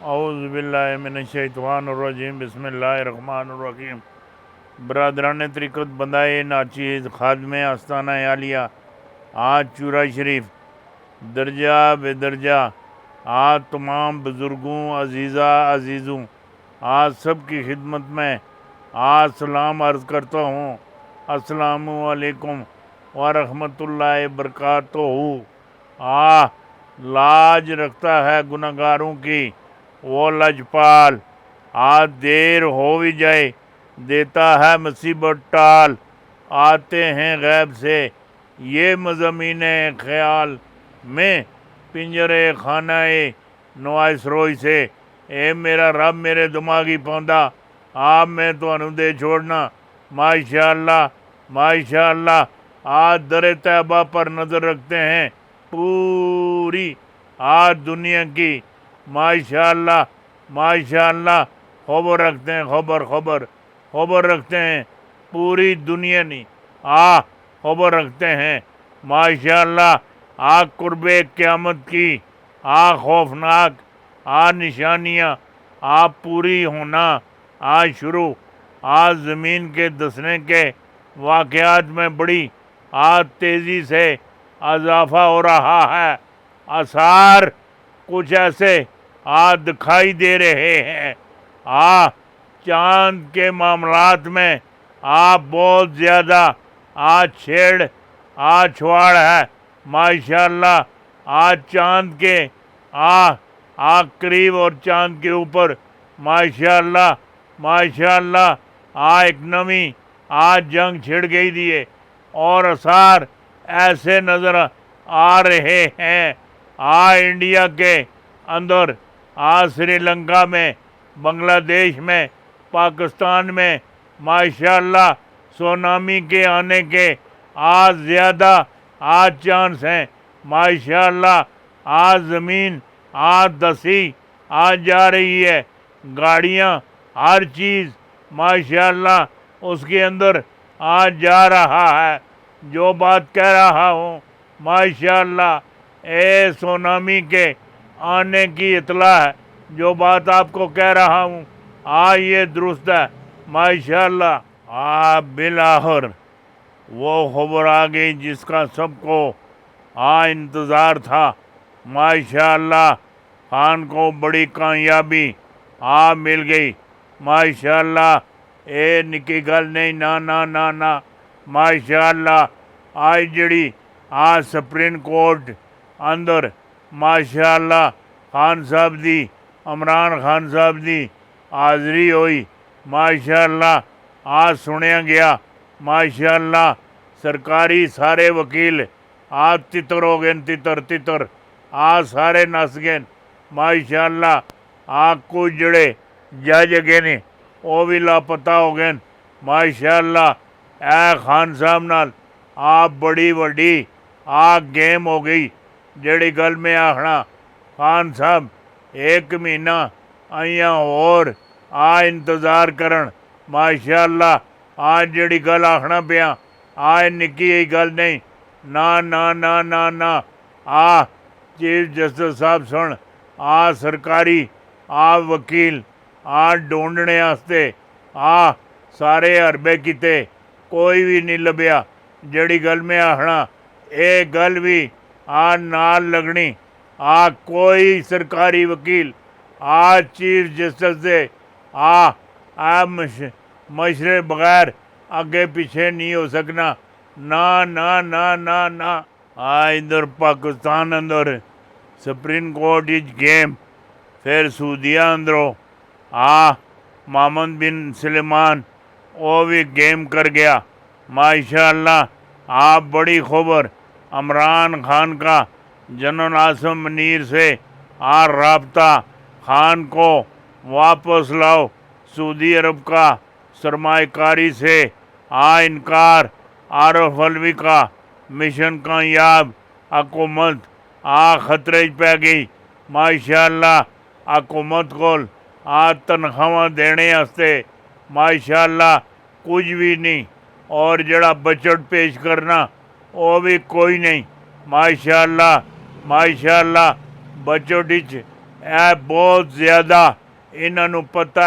اعوذ باللہ من الشیطان الرجیم بسم اللہ الرحمن الرحیم۔ برادران طریقت بندائے ناچیز خادم آستانہ عالیہ آج چورا شریف درجہ بے درجہ آج تمام بزرگوں عزیزوں آج سب کی خدمت میں آج سلام عرض کرتا ہوں۔ السلام علیکم ورحمۃ اللہ وبرکاتہ۔ لاج رکھتا ہے گناہگاروں کی وہ لجپال، آج دیر ہو بھی جائے دیتا ہے مصیبت ٹال۔ آتے ہیں غیب سے یہ مضامین خیال میں پنجرے خانہ نواز روئی سے۔ اے میرا رب میرے دماغی پوندا آپ میں تو دے چھوڑنا ماشاءاللہ ماشاءاللہ۔ آج در طیبہ پر نظر رکھتے ہیں پوری آج دنیا کی ماشاءاللہ ماشاءاللہ۔ خبر رکھتے ہیں خبر رکھتے ہیں پوری دنیا نہیں خبر رکھتے ہیں ماشاءاللہ۔ قرب قیامت کی خوفناک نشانیاں پوری ہونا شروع۔ زمین کے دسنے کے واقعات میں بڑی تیزی سے اضافہ ہو رہا ہے۔ آثار کچھ ایسے دکھائی دے رہے ہیں۔ چاند کے معاملات میں بہت زیادہ چھیڑ چھواڑ ہے ماشاءاللہ۔ چاند کے قریب اور چاند کے اوپر ماشاءاللہ ماشاءاللہ ایک نویں جنگ چھڑ گئی دیے اور آثار ایسے نظر آ رہے ہیں۔ انڈیا کے اندر سری لنکا میں بنگلہ دیش میں پاکستان میں ماشاءاللہ سونامی کے آنے کے زیادہ چانس ہیں ماشاءاللہ۔ زمین دسی جا رہی ہے، گاڑیاں ہر چیز ماشاءاللہ اس کے اندر جا رہا ہے۔ جو بات کہہ رہا ہوں ماشاءاللہ سونامی کے آنے کی اطلاع ہے، جو بات آپ کو کہہ رہا ہوں یہ درست ہے ماشاءاللہ۔ بالآخر وہ خبر آ گئی جس کا سب کو انتظار تھا ماشاءاللہ۔ خان کو بڑی کامیابی مل گئی ماشاءاللہ۔ نکی گل نہیں نا ماشاءاللہ۔ جڑی سپریم کورٹ اندر ماشاءاللہ خان صاحب دی عمران خان صاحب دی حاضری ہوئی ماشاءاللہ۔ سنیا گیا ماشاءاللہ۔ سرکاری سارے وکیل تتر ہو گئے تتر سارے نس گئے ماشاءاللہ۔ کچھ جڑے جج گئے نے وہ بھی لاپتہ ہو گئے ماشاءاللہ۔ خان صاحب نال بڑی وڈی گیم ہو گئی۔ جڑی گل میں آخنا خان صاحب ایک مہینہ اور انتظار کرن ماشاءاللہ۔ جڑی گل آخنا پیا نکی گل نہیں نا چیف جسٹس صاحب سن سرکاری وکیل ڈھونڈنے واسطے سارے حربے کیتے کوئی بھی نہیں لبیا۔ جڑی گل میں آخنا گل بھی نال لگنی کوئی سرکاری وکیل چیف جسٹس سے مشورے بغیر اگے پیچھے نہیں ہو سکنا نا۔ ادھر پاکستان اندر سپریم کورٹ گیم، پھر سعودیہ اندروں محمد بن سلمان وہ بھی گیم کر گیا ماشاءاللہ۔ بڑی خبر عمران خان کا جنرل عاصم منیر سے رابطہ، خان کو واپس لاؤ۔ سعودی عرب کا سرمایہ کاری سے انکار۔ عارف علوی کا مشن کامیاب۔ حکومت خطرے پہ گئی ماشاءاللہ۔ حکومت کو تنخواہ دینے واسطے ماشاءاللہ کچھ بھی نہیں، اور جڑا بجٹ پیش کرنا وہ بھی کوئی نہیں ماشاءاللہ ماشاءاللہ۔ بجٹ ਇਹ ਬਹੁਤ ਜ਼ਿਆਦਾ ਇਹਨਾਂ ਨੂੰ ਪਤਾ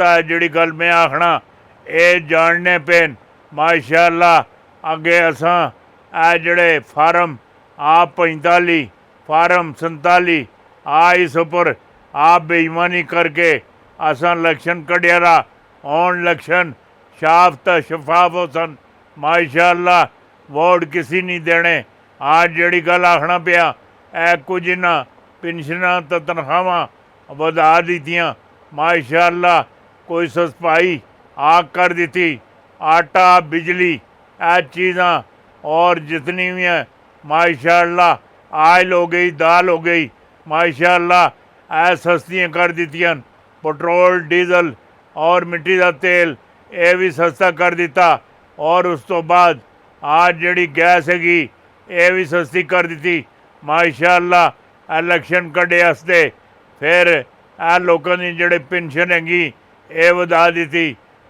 ਹੈ ਜਿਹੜੀ ਗੱਲ ਮੈਂ ਆਖਣਾ ਇਹ ਜਾਣਨੇ ਪੈਣ ਮਾਸ਼ਾਅੱਲਾ। ਅੱਗੇ ਅਸਾਂ ਇਹ ਜਿਹੜੇ ਫਾਰਮ ਆ 45 ਫਾਰਮ 47 ਆ ਇਸ ਉੱਪਰ ਆ ਬੇਈਮਾਨੀ ਕਰਕੇ असा इलेक्शन कढ़िया रा ऑन इलेक्शन शफाफ हो सन माशाअल्लाह वोट किसी नहीं देने। आज जड़ी गल आखना पिया ए कुछ इन्हां पेंशनां ते तनख्वाहां वधा दित्तियां माशाअल्लाह, कोई सस्पाई आग कर दी, आटा बिजली ए चीज़ां और जितनी भी हैं माशाअल्लाह आयल हो गई दाल हो गई माशाअल्लाह ए सस्तियां कर दित्तियां। पेट्रोल डीजल और मिट्टी का तेल ये भी सस्ता कर दिता और उस तो बाद आज जड़ी गैस हैगी ये भी सस्ती कर दी माशाअल्लाह। इलेक्शन कढ़े वास्ते फिर ए लोगों की जड़े पेंशन हैगी ये वधा दी,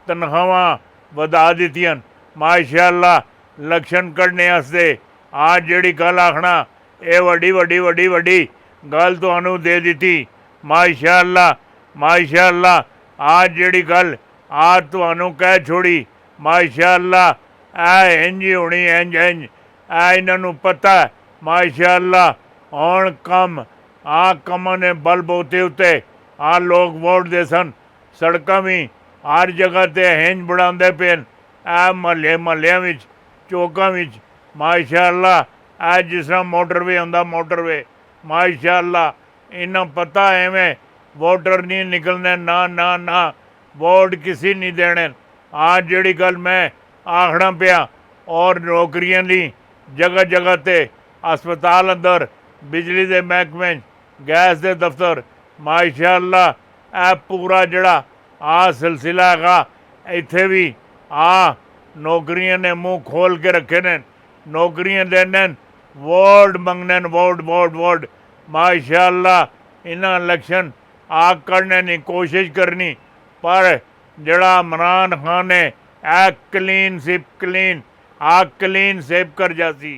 तनख्वाहां वधा दित्तियां माशाअल्लाह। इलेक्शन कढ़ने वास्ते आज जड़ी गल आखना ये वड्डी वड्डी वड्डी वड्डी गल तुहानू दे दी माशाअल्लाह माशाअल्लाह। आज जड़ी गल आज तुहानू कह छोड़ी माशाअल्लाह ए इंज ही होनी इंज इंज ए इन्हों पता है माशाअल्लाह। हुण कम आ कमां ने बल बोते उत्ते आ लोग वोट दे सन, सड़कां भी हर जगह ते हिंज बनाते पे ए महल्लियां विच चौकां विच माशाअल्लाह। ए जिस तरह मोटरवे आंदा मोटरवे माशाअल्लाह इन्हां पता एवें वोटर नहीं निकलने ना ना ना वोट किसी नहीं देने। आज जड़ी गल मैं आखना पिया और नौकरियां ली जगह जगह ते अस्पताल अंदर बिजली के महकमे गैस के दफ्तर माशाअल्लाह ए पूरा जड़ा आ सिलसिला हैगा इत्थे भी आ नौकरियां ने मुँह खोल के रखे ने, नौकरियां देने वोट मंगने वोट वोट वोट माशाअल्लाह। इन्हां इलेक्शन आग करने की कोशिश करनी पर जड़ा इमरान खान ने ए क्लीन सिप कर जासी।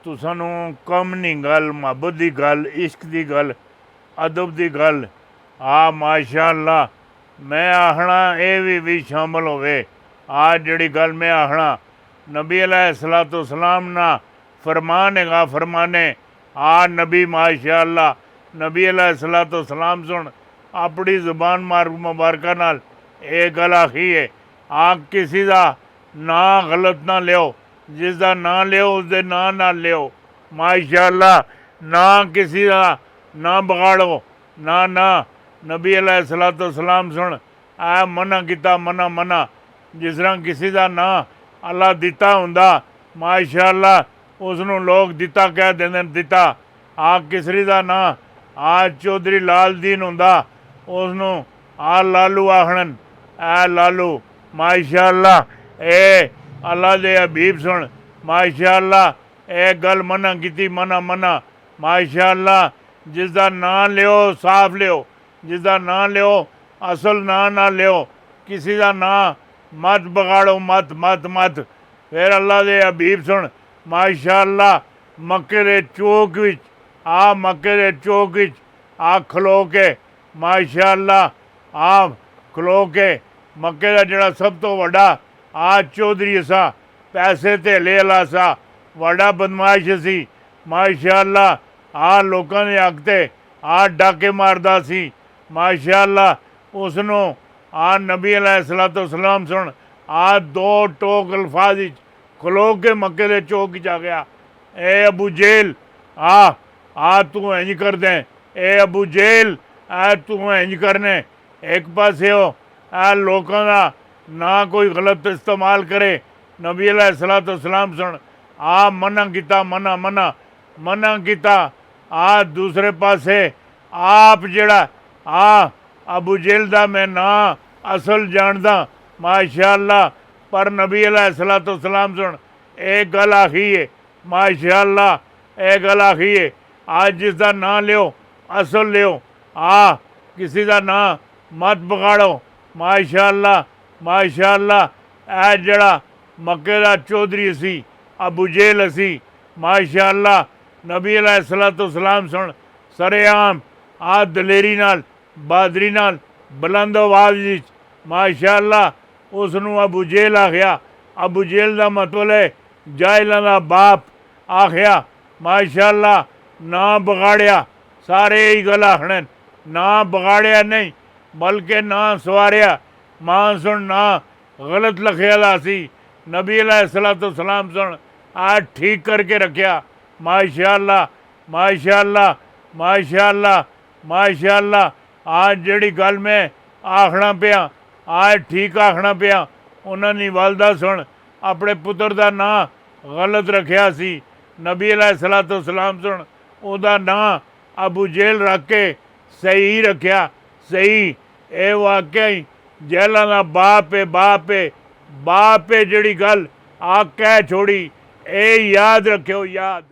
तुसानू कम नहीं गल मुहब्बत की गल इश्क की गल अदब की गल माशाअल्लाह मैं आखना ये भी शामिल होवे। आज जड़ी गल मैं आखना नबी अलैहिस्सलाम ना फरमान हैगा फरमाने नबी माशाअल्लाह नबी अलैहिस्सलाम सुन अपनी जुबान मुबारक नाल ये गल आखी है किसी का ना गलत ना लियो, जिसका ना लियो उसके ना लियो माशाअल्लाह। ना किसी का ना बगाड़ो ना ना नबी अलैहिस्सलाम सुन मना किता मना जिस तरह किसी का ना अल्लाह दिता हुंदा माशाअल्लाह उसनों लोग दिता कह देंदे दिता। किसरी का ना चौधरी लाल दीन हुंदा उसनों लालू आखन लालू माशाअल्लाह। ए अल्लाह दे हबीब सुन माशाअल्लाह ए गल मना की मना माशाअल्लाह। जिसका ना लियो साफ लियो, जिसका ना लियो असल ना लियो, किसी का ना मत बगाड़ो मत। फिर अल्लाह दे हबीब सुन माशाअल्लाह मक्के दे चौक विच मक्के दे चौक विच खलो के माशाअल्लाह खलो के मक्के का जड़ा सब तो वड्डा चौधरी सा पैसे धेले वाला सा वड्डा बदमाश सी माशाअल्लाह। लोगों के हक ते डाके मारदा सी माशाअल्लाह। उसनों नबी अलैहिस्सलाम सुन दो टोक अल्फाज विच खलो के मक्के दे चौक च आ गया ए अबू जेल तू इंज कर दें ए अबू जेल तू इंज करने एक पासे हो लोगों का ना कोई गलत इस्तेमाल करे। नबी अलैहिस्सलाम सुन मना किता मना किता दूसरे पासे आप जड़ा अबू जेल दा मैं ना असल जानदा माशाअल्लाह पर नबी अलैहिस्सलाम सुन एक गल आखी है माशाअल्लाह ए गल आखी है आज जिसका ना लियो असल लियो किसी का ना मत बगाड़ो माशाअल्लाह ए जड़ा मक्के का चौधरी सी अबू जेल सी माशाअल्लाह। नबी अलैहिस्सलाम सुन सरेआम ਆ ਦਲੇਰੀ ਨਾਲ, ਬਹਾਦਰੀ ਨਾਲ, ਬੁਲੰਦ ਆਵਾਜ਼ ਵਿੱਚ ਮਾਸ਼ਾ ਅੱਲਾ ਉਸ ਨੂੰ ਅਬੂ ਜੇਲ ਆਖਿਆ। ਅਬੂ ਜੇਲ ਦਾ ਮਤਲਬ ਹੈ ਜਾਹਿਲਾਂ ਦਾ ਬਾਪ ਆਖਿਆ। ਮਾਸ਼ਾ ਅੱਲਾ ਨਾ ਵਿਗਾੜਿਆ, ਸਾਰੇ ਹੀ ਗੱਲ ਆਖਣ, ਨਾ ਵਿਗਾੜਿਆ ਨਹੀਂ ਬਲਕਿ ਨਾ ਸਵਾਰਿਆ। ਮਾਂ ਸੁਣ ਨਾ ਗਲਤ ਲਿਖਿਆ ਦਾ ਸੀ, ਨਬੀ अलैहिस्सलातु सलाम सुन आ ठीक करके रखिया। माशा अल्लाह, माशा अल्लाह, माशा अल्लाह, माशा अल्लाह। आज जिहड़ी गल मैं आखना पिया, आज ठीक आखना पिया। उन्हां दी वालदा सुन अपने पुत्र का नां गलत रखिया सी, नबी अलैहिस्सलातु सलाम सुन उहदा नां अबू जेल रख के सही रखिया। सही ये वाकया ही जैलां दा बाप है, बाप है, बाप है। जिहड़ी गल आ कह छोड़ी, ये याद रखियो, याद।